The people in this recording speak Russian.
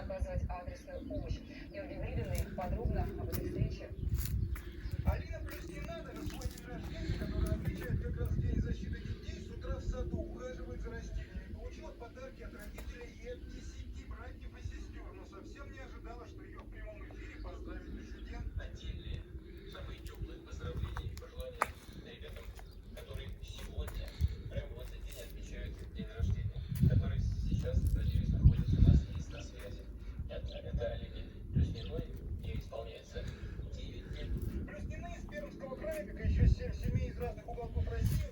оказывать адресную помощь. Георгий Вриденный подробно об этой встрече. Алина плюс не надо на свой день рождения, который отмечает как раз День защиты детей, с утра в саду ухаживает за растениями. Получила подарки от родителей и от 10 братьев и сестер, но совсем не ожидала, что ее в прямом эфире поздравит президент. Отдельные, самые теплые поздравления и пожелания ребятам, которые сегодня, прямо в этот день отмечают день рождения, которые сейчас, надеюсь, находятся у нас есть на связи. Это Алине Плюсниной, ей исполняется 9 лет. Плюснины из Пермского края, как и еще 7 семей из разных уголков России,